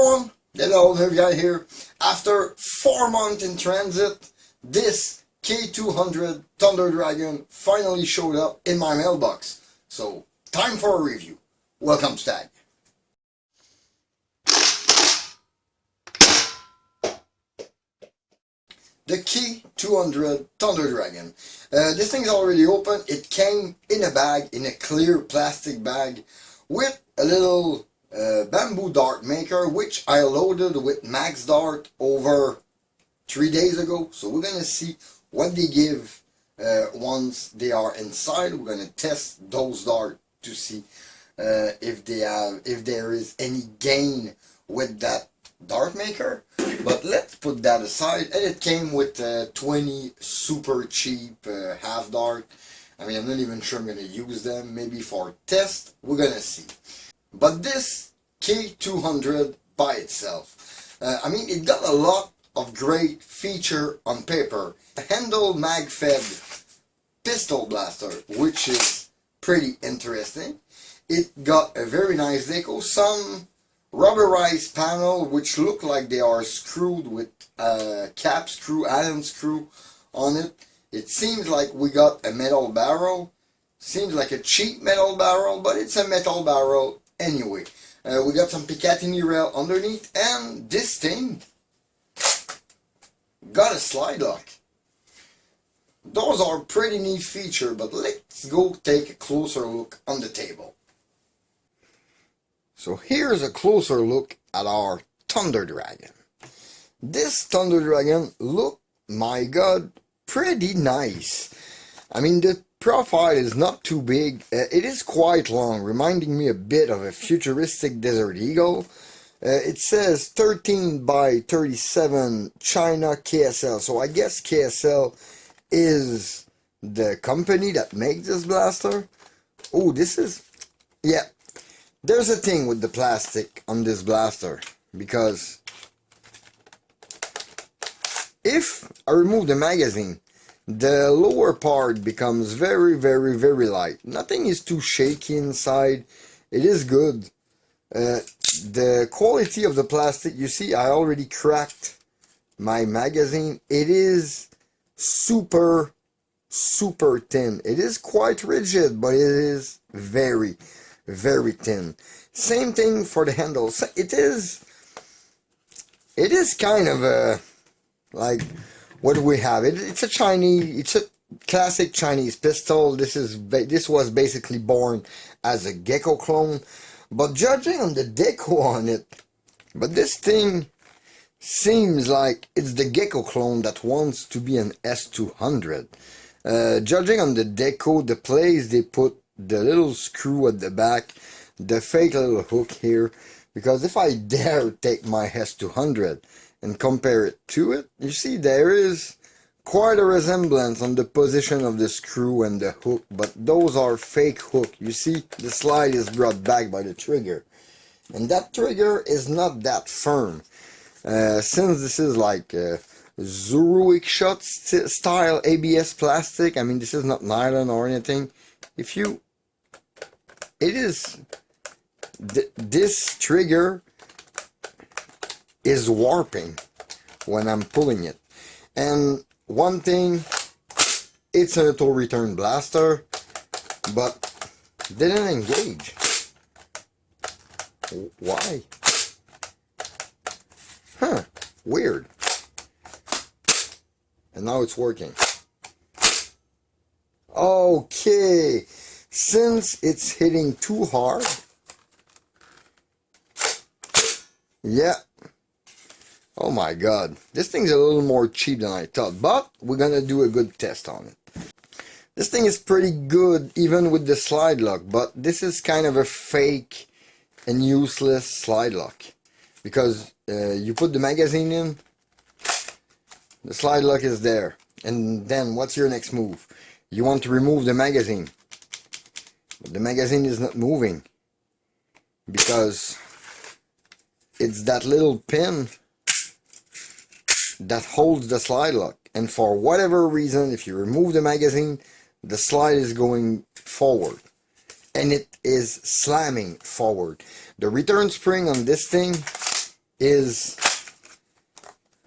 everyone, hello, new guy here. After 4 months in transit, this K200 Thunder Dragon finally showed up in my mailbox. So, time for a review. Welcome to Tag. The K200 Thunder Dragon. This thing's already open. It came in a bag, in a clear plastic bag, with a little bamboo dart maker, which I loaded with max dart over 3 days ago. So we're gonna see what they give once they are inside. We're gonna test those darts to see if there is any gain with that dart maker. But let's put that aside. And it came with 20 super cheap half dart. I mean, I'm not even sure I'm gonna use them. Maybe for test, we're gonna see. But this K200 by itself, I mean, it got a lot of great feature on paper. A handle mag-fed pistol blaster, which is pretty interesting. It got a very nice deco, some rubberized panel which look like they are screwed with cap screw, Allen screw on it. It seems like we got a metal barrel. Seems like a cheap metal barrel, but it's a metal barrel anyway. We got some Picatinny rail underneath, and this thing got a slide lock. Those are pretty neat features, but let's go take a closer look on the table. So here's a closer look at our Thunder Dragon. This Thunder Dragon look, my god, pretty nice. I mean, the profile is not too big. It is quite long, reminding me a bit of a futuristic Desert Eagle. It says 13 by 37 China KSL. So I guess KSL is the company that makes this blaster. Oh, this is... yeah. There's a thing with the plastic on this blaster, because if I remove the magazine, the lower part becomes very light. Nothing is too shaky inside. It is good. The quality of the plastic, you see, I already cracked my magazine. It is super thin. It is quite rigid, but it is very thin. Same thing for the handle. It is kind of a, like, what do we have? It's a classic Chinese pistol. This was basically born as a gecko clone, but judging on the deco on it, but this thing seems like it's the gecko clone that wants to be an S200. Judging on the deco, the place they put the little screw at the back, the fake little hook here, because if I dare take my S200 and compare it to it, you see there is quite a resemblance on the position of the screw and the hook, but those are fake hook. You see, the slide is brought back by the trigger, and that trigger is not that firm. Since this is like Zurich shot style ABS plastic, I mean, this is not nylon or anything. This trigger is warping when I'm pulling it. And one thing, it's an auto return blaster, but didn't engage. Why? Huh, weird. And now it's working. Okay, since it's hitting too hard, yeah, oh my god, this thing's a little more cheap than I thought, but we're gonna do a good test on it. This thing is pretty good even with the slide lock, but this is kind of a fake and useless slide lock, because you put the magazine in, the slide lock is there, and then what's your next move? You want to remove the magazine, but the magazine is not moving because it's that little pin that holds the slide lock, and for whatever reason, if you remove the magazine, the slide is going forward, and it is slamming forward. The return spring on this thing is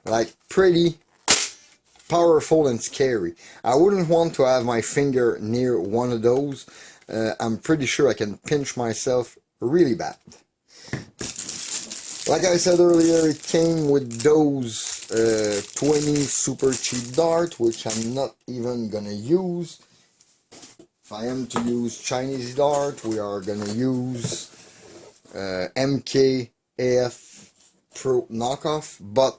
like pretty powerful and scary. I wouldn't want to have my finger near one of those. I'm pretty sure I can pinch myself really bad. Like I said earlier, it came with those 20 super cheap dart, which I'm not even gonna use. If I am to use Chinese dart, we are gonna use MKAF Pro knockoff, but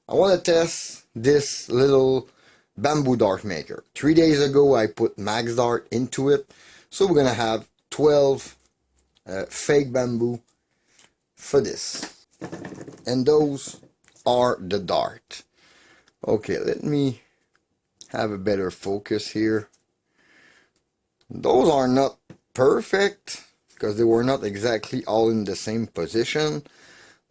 I want to test this little bamboo dart maker. 3 days ago I put max dart into it, so we're gonna have 12 fake bamboo for this, and those are the dart. Okay, let me have a better focus here. Those are not perfect because they were not exactly all in the same position,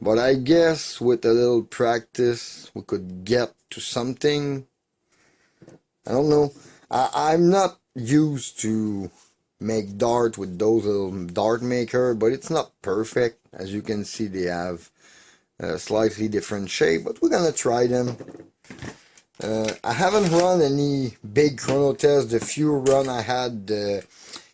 but I guess with a little practice we could get to something. I don't know. I'm not used to make dart with those little dart maker, but it's not perfect. As you can see, they have a slightly different shape, but we're gonna try them. I haven't run any big chrono tests. The few run I had, the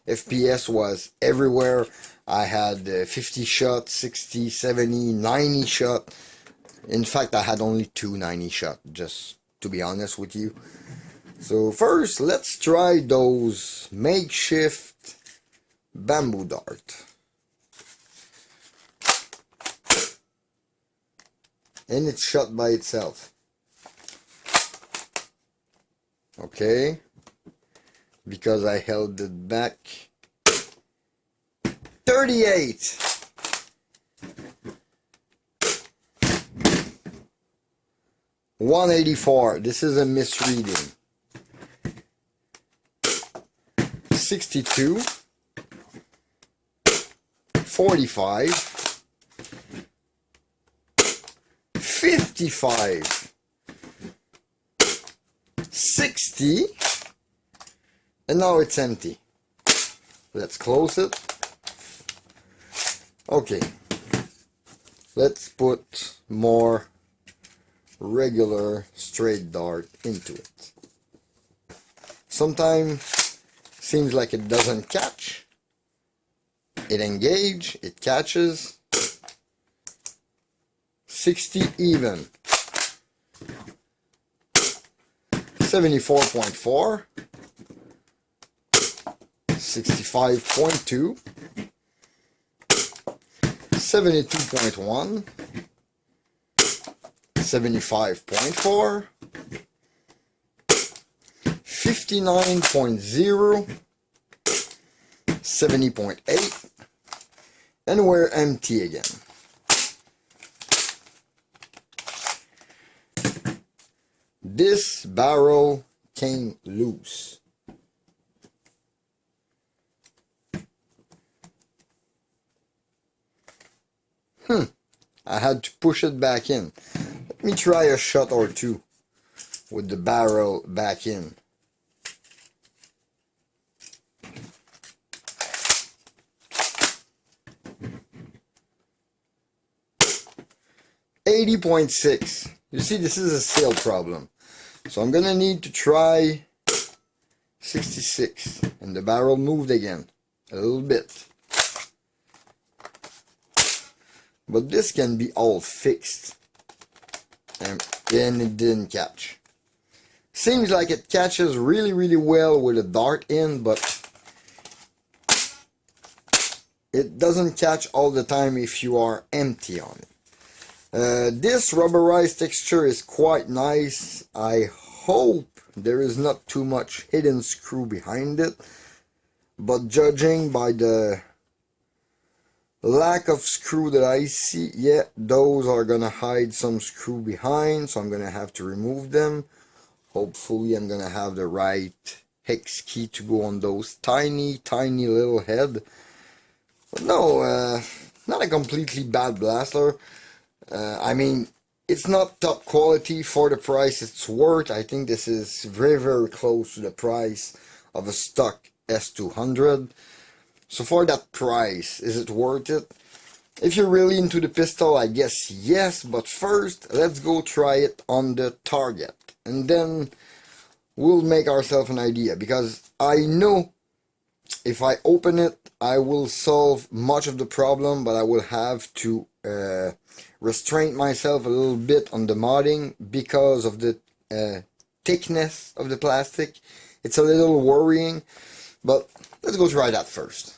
FPS was everywhere. I had 50 shot, 60, 70, 90 shot. In fact, I had only 2 90 shot, just to be honest with you. So first, let's try those makeshift bamboo dart. And it's shot by itself. Okay, because I held it back. 38. $184. This is a misreading. 62. 45. 55. 60. And now it's empty. Let's close it. Okay. Let's put more regular straight dart into it. Sometimes seems like it doesn't catch. It engage, it catches. 60 even. 74.4. 65.2. 72.1. 75.4. 59.0. 70.8. And we're empty again. This barrel came loose. I had to push it back in. Let me try a shot or two with the barrel back in. $80.6. You see, this is a sale problem. So I'm gonna need to try 66. And the barrel moved again a little bit. But this can be all fixed. And it didn't catch. Seems like it catches really, really well with a dart in, but it doesn't catch all the time if you are empty on it. This rubberized texture is quite nice. I hope there is not too much hidden screw behind it, but judging by the lack of screw that I see, yeah, those are gonna hide some screw behind, so I'm gonna have to remove them. Hopefully I'm gonna have the right hex key to go on those tiny little head. But no, not a completely bad blaster. I mean, it's not top quality for the price it's worth. I think this is very, very close to the price of a stock S200. So for that price, is it worth it? If you're really into the pistol, I guess yes, but first let's go try it on the target, and then we'll make ourselves an idea, because I know if I open it I will solve much of the problem, but I will have to restrain myself a little bit on the modding because of the thickness of the plastic. It's a little worrying, but let's go try that first.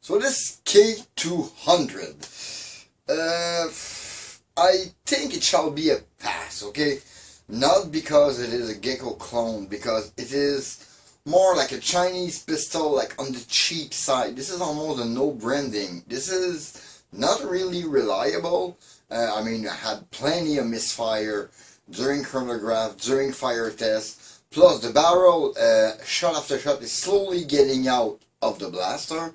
So this K200, I think it shall be a pass, okay? Not because it is a Gecko clone, because it is more like a Chinese pistol, like on the cheap side. This is almost a no branding. This is not really reliable. I mean, I had plenty of misfire during chronograph, during fire tests. Plus the barrel, shot after shot, is slowly getting out of the blaster.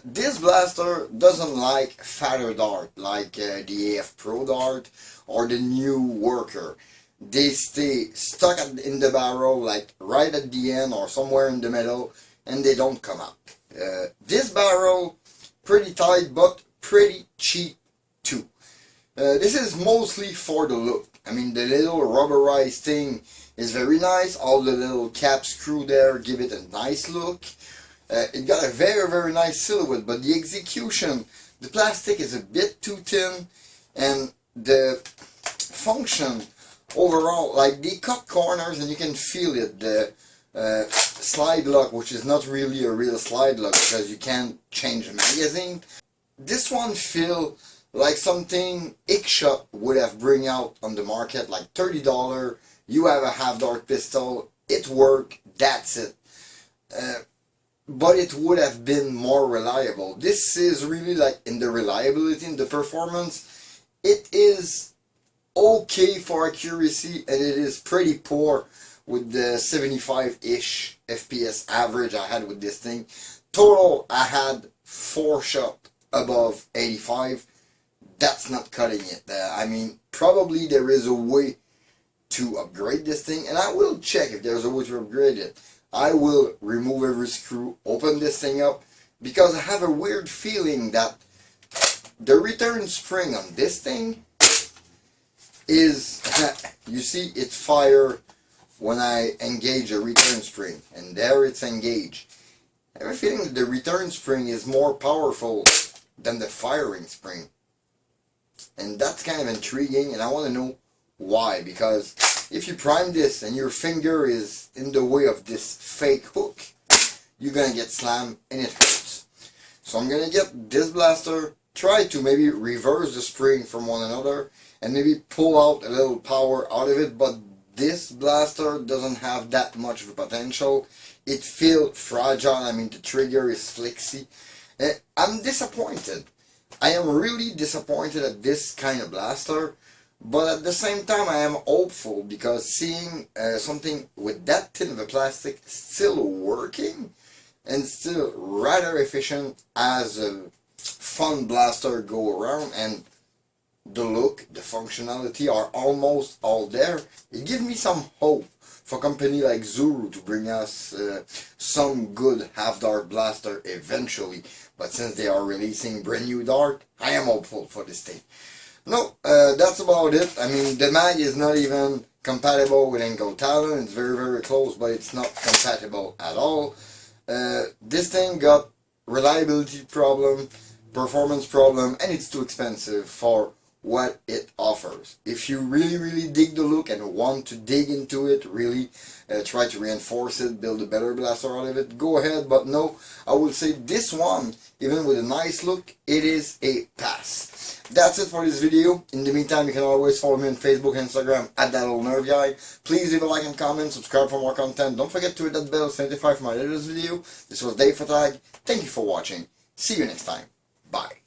This blaster doesn't like fatter dart like the AF Pro dart or the new Worker. They stay stuck in the barrel, like right at the end or somewhere in the middle, and they don't come out. This barrel, pretty tight but pretty cheap too. This is mostly for the look. I mean, the little rubberized thing is very nice. All the little cap screw there give it a nice look. It got a very nice silhouette, but the execution, the plastic is a bit too thin, and the function overall, like they cut corners and you can feel it. The slide lock, which is not really a real slide lock because you can't change the magazine. This one feel like something Ickshot would have bring out on the market, like $30. You have a half dart pistol, it work, that's it. But it would have been more reliable. This is really like in the reliability and the performance. It is okay for accuracy, and it is pretty poor with the 75-ish FPS average I had with this thing. Total, I had 4 shots above 85. That's not cutting it. I mean, probably there is a way to upgrade this thing, and I will check if there's a way to upgrade it. I will remove every screw, open this thing up, because I have a weird feeling that the return spring on this thing is, you see it fire when I engage a return spring, and there it's engaged. I have a feeling that the return spring is more powerful than the firing spring, and that's kind of intriguing, and I want to know why, because if you prime this and your finger is in the way of this fake hook, you're gonna get slammed and it hurts. So I'm gonna get this blaster, try to maybe reverse the spring from one another and maybe pull out a little power out of it, but this blaster doesn't have that much of a potential. It feels fragile. I mean, the trigger is flexy. I'm disappointed. I am really disappointed at this kind of blaster. But at the same time, I am hopeful, because seeing something with that thin of a plastic still working and still rather efficient as a fun blaster go around, and the look, the functionality are almost all there, it gives me some hope for a company like Zuru to bring us some good half-dart blaster eventually. But since they are releasing brand new dart, I am hopeful for this thing. No, that's about it. I mean, the mag is not even compatible with Untitled Chapter. It's very close, but it's not compatible at all. This thing got reliability problem, performance problem, and it's too expensive for what it offers. If you really dig the look and want to dig into it, really try to reinforce it, build a better blaster out of it, go ahead. But no, I would say this one, even with a nice look, it is a pass. That's it for this video. In the meantime, you can always follow me on Facebook and Instagram at @ThatLittleNervyGuy. Please leave a like and comment, subscribe for more content. Don't forget to hit that bell to notify for my latest video. This was Dave Fatag. Thank you for watching. See you next time. Bye.